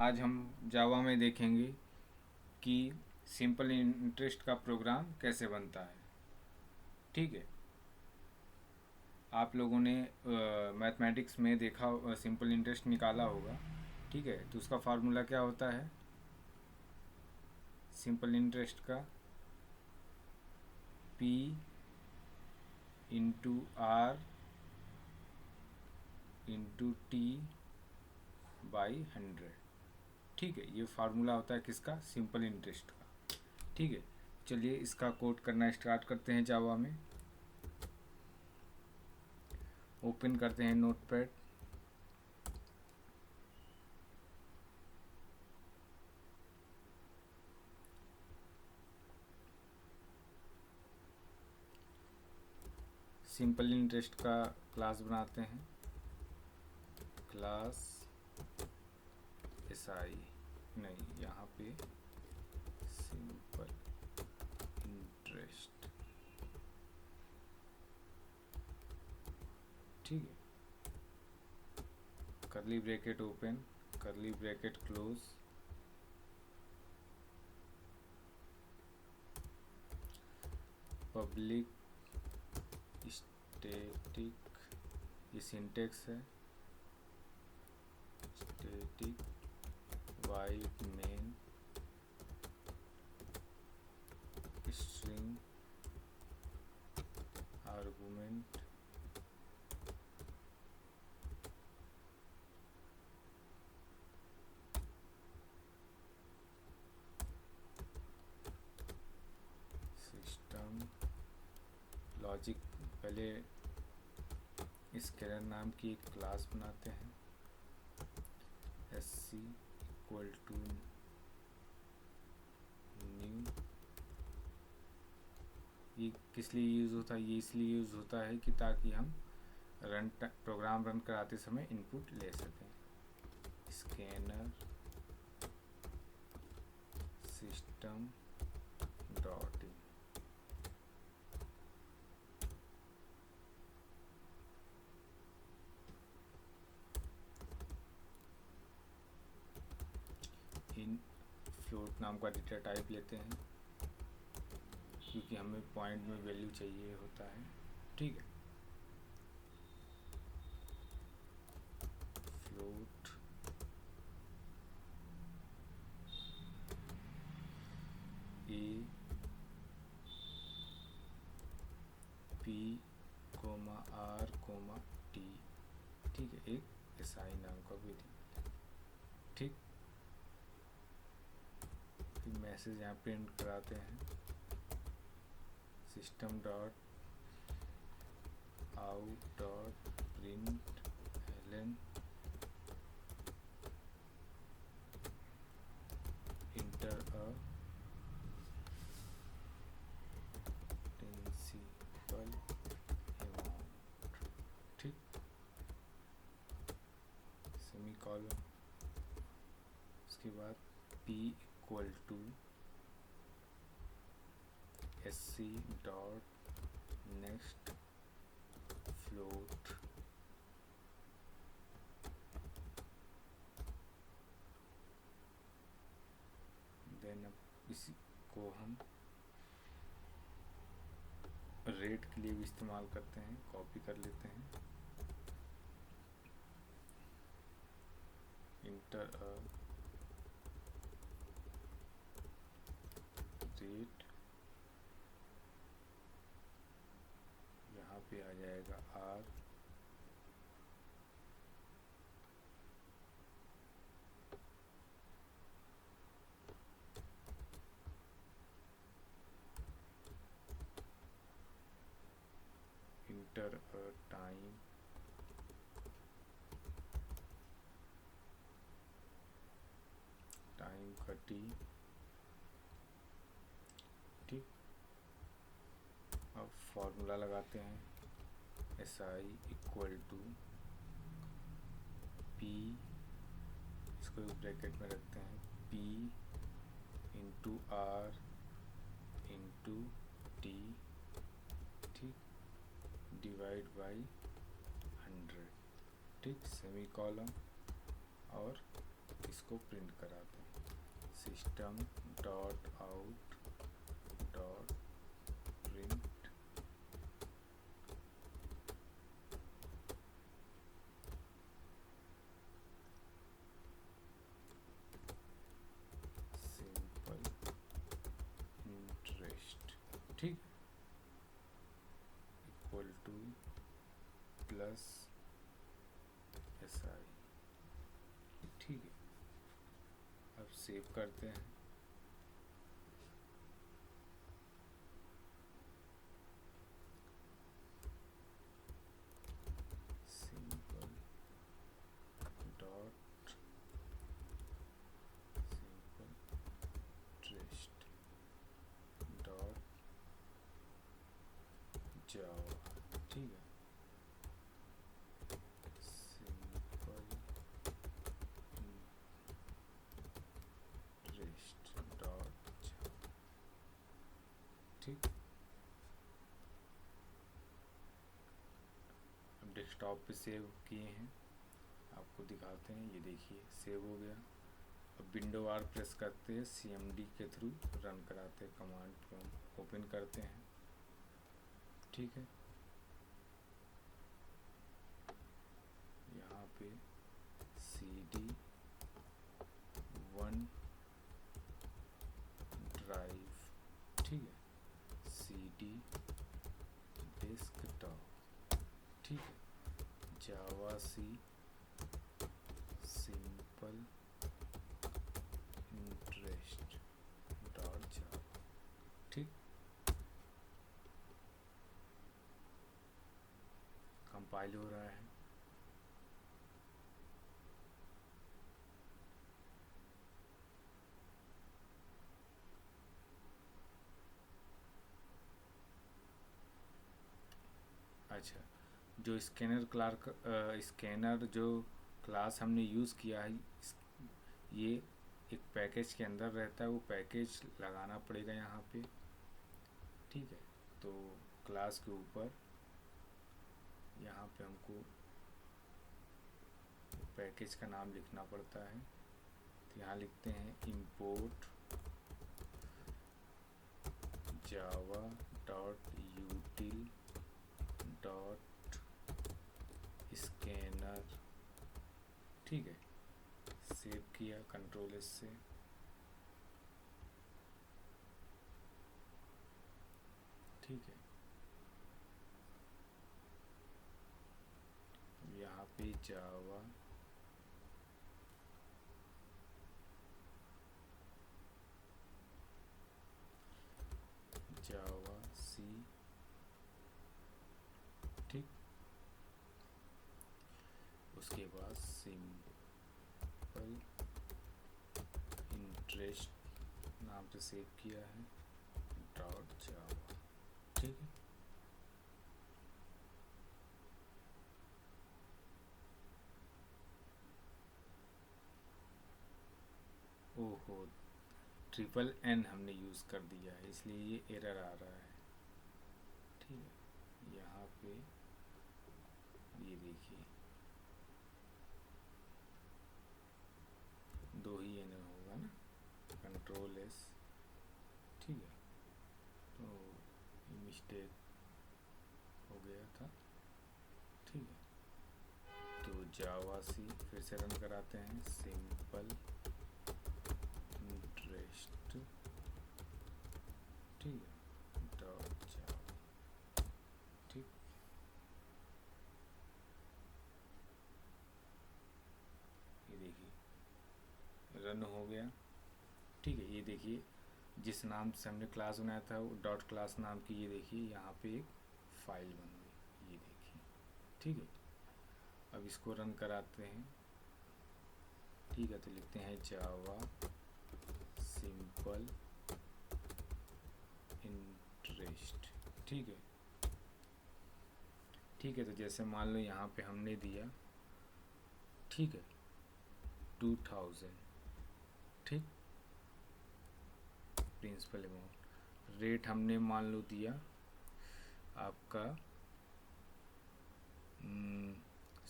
आज हम जावा में देखेंगे कि सिंपल इंटरेस्ट का प्रोग्राम कैसे बनता है। ठीक है, आप लोगों ने मैथमेटिक्स में देखा सिंपल इंटरेस्ट निकाला होगा। ठीक है, तो उसका फार्मूला क्या होता है सिंपल इंटरेस्ट का? P into R into T by 100। ठीक है, ये फार्मूला होता है किसका? सिंपल इंटरेस्ट का। ठीक है, चलिए इसका कोड करना स्टार्ट करते हैं जावा में। ओपन करते हैं नोटपैड। सिंपल इंटरेस्ट का क्लास बनाते हैं, क्लास SI नहीं, यहाँ पे सिंपल इंटरेस्ट। ठीक है, करली ब्रैकेट ओपन, करली ब्रैकेट क्लोज, पब्लिक स्टैटिक, ये सिंटेक्स है, static wide main string argument system logic. पहले स्केलर नाम की एक क्लास बनाते हैं, SC इक्वल टू न्यू। ये किस लिए यूज़ होता है? ये इसलिए यूज़ होता है कि ताकि हम प्रोग्राम रन कराते समय इनपुट ले सकें। Scanner system dot in float नाम का डेटा टाइप लेते हैं क्योंकि हमें पॉइंट में वैल्यू चाहिए होता है। ठीक है, float A P R T। ठीक है, एक SI नाम का वेरिएबल। ठीक, फिर मैसेज यहाँ प्रिंट कराते हैं, system dot out dot println enter a principal amount. ठीक, सेमी कॉलम, उसके बाद P equal to SC dot next float then अब इसी को हम रेट के लिए भी इस्तेमाल करते हैं, कॉपी कर लेते हैं, इंटर अ रेट, यहाँ पे आ जाएगा R, inter a time, time का T। ठीक, अब फॉर्मूला लगाते हैं, SI इक्वल टू P, इसको ब्रैकेट में रखते हैं, P into R into T। ठीक, डिवाइड बाई 100। ठीक, सेमी कॉलम और इसको प्रिंट कराते हैं, system dot out dot print simple interest, ठीक, इक्वल टू प्लस SI, ठीक है। अब सेव करते हैं। Simple dot simple interest dot जावा, ठीक है, सिंपल इंटरेस्ट डॉट जावा, ठीक। अब डेस्कटॉप पे सेव किए हैं, आपको दिखाते हैं, ये देखिए सेव हो गया। अब विंडो R प्रेस करते हैं, CMD के थ्रू रन कराते हैं, कमांड को ओपन करते हैं, ठीक है। यहाँ पे CD 1 ड्राइव, ठीक है, CD डेस्कटॉप, ठीक है, जावा सी सिंपल इंटरेस्ट डॉट जावा, ठीक। कंपाइल हो रहा है। अच्छा, जो स्कैनर जो क्लास हमने यूज़ किया है, ये एक पैकेज के अंदर रहता है, वो पैकेज लगाना पड़ेगा यहाँ पे, ठीक है। तो क्लास के ऊपर यहाँ पे हमको पैकेज का नाम लिखना पड़ता है, तो यहाँ लिखते हैं import java dot util dot scanner, ठीक है, सेव किया Ctrl+S से, ठीक है। यहाँ पे जावा सी, ठीक, उसके बाद सिंपल इंटरेस्ट नाम से सेव किया है डॉट जावा, ठीक है। ओहो, NNN हमने यूज़ कर दिया है, इसलिए ये एरर आ रहा है, ठीक है। यहाँ पे ये देखिए 2 ही N होगा ना, Ctrl+S, ठीक है। तो ये मिस्टेक हो गया था, ठीक है। तो जावा सी फिर से रन कराते हैं, सिंपल इंटरेस्ट, ठीक है, डॉट जावा, ठीक। ये देखिए रन हो गया, ठीक है। ये देखिए जिस नाम से हमने क्लास बनाया था वो डॉट क्लास नाम की, ये देखिए यहाँ पे एक फाइल बन गई, ये देखिए, ठीक है। अब इसको रन कराते हैं, ठीक है। तो लिखते हैं जावा सिंपल इंटरेस्ट, ठीक है, ठीक है। तो जैसे मान लो यहाँ पे हमने दिया, ठीक है, 2000, ठीक, प्रिंसिपल अमाउंट, रेट हमने मान लो दिया आपका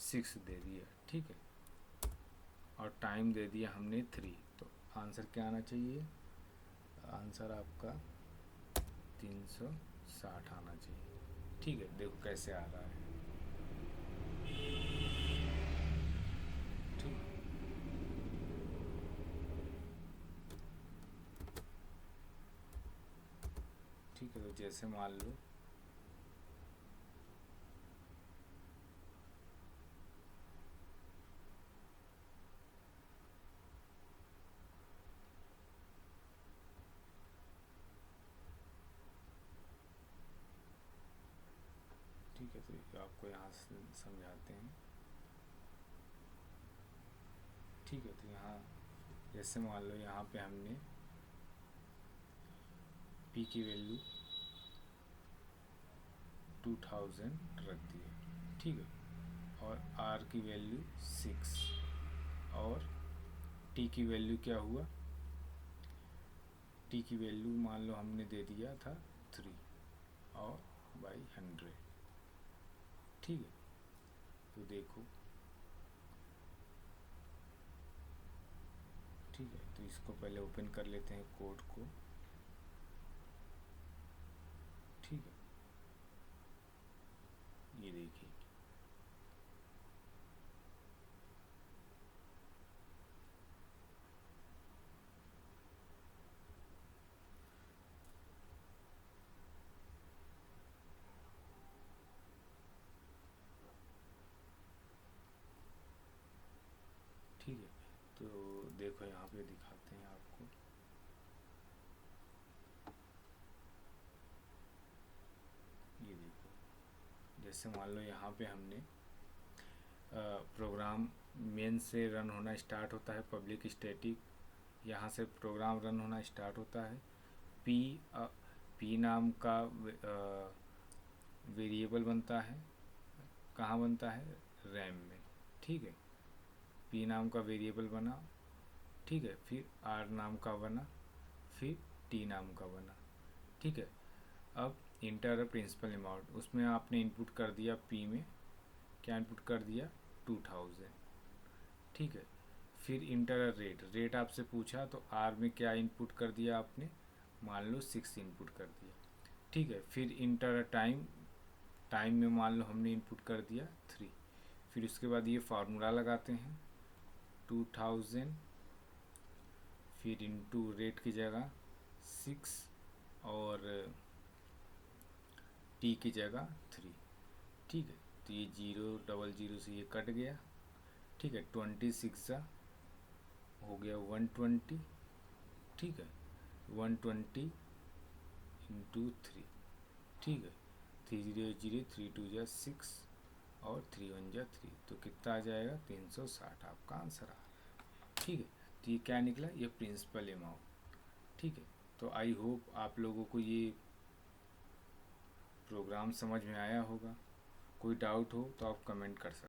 6 दे दिया, ठीक है। और टाइम दे दिया हमने 3, तो आंसर क्या आना चाहिए? आंसर आपका 360 आना चाहिए। ठीक है, देखो कैसे आ रहा है। ठीक है, ठीक है, तो जैसे मान लो ठीक है, तो आपको यहाँ से समझाते हैं। ठीक है, तो यहाँ जैसे मान लो यहाँ पे हमने p की वैल्यू 2000 रख दी है। ठीक है, और r की वैल्यू 6 और t की वैल्यू क्या हुआ? t की वैल्यू मान लो हमने दे दिया था 3 और बाई 100। ठीक है, तो देखो, ठीक है, तो इसको पहले ओपन कर लेते हैं कोड को। ठीक है, ये देखिए, ठीक है, तो देखो यहाँ पे दिखाते हैं आपको। ये देखो, जैसे मान लो यहाँ पे हमने प्रोग्राम मेन से रन होना स्टार्ट होता है, पब्लिक स्टैटिक, यहाँ से प्रोग्राम रन होना स्टार्ट होता है। पी नाम का वेरिएबल बनता है, कहाँ बनता है? रैम में। ठीक है, पी नाम का वेरिएबल बना। ठीक है, फिर आर नाम का बना, फिर टी नाम का बना। ठीक है, अब इंटर प्रिंसिपल अमाउंट, उसमें आपने इनपुट कर दिया पी में, क्या इनपुट कर दिया? 2000। ठीक है, फिर इंटर रेट आपसे पूछा, तो आर में क्या इनपुट कर दिया आपने? मान लो 6 इनपुट कर दिया। ठीक है, फिर इंटर टाइम में मान लो हमने इनपुट कर दिया 3। फिर उसके बाद ये फार्मूला लगाते हैं 2000, फिर इंटू रेट की जगह 6 और टी की जगह 3। ठीक है, तो ये 000 से ये कट गया। ठीक है, 26 हो गया 120। ठीक है, 120 इंटू 3। ठीक है, 300 3 2 जा 6 और 3 1 जा 3, तो कितना आ जाएगा? 360 आपका आंसर आ। ठीक है, तो ये क्या निकला? ये प्रिंसिपल अमाउंट। ठीक है, तो आई होप आप लोगों को ये प्रोग्राम समझ में आया होगा। कोई डाउट हो तो आप कमेंट कर सकते हैं।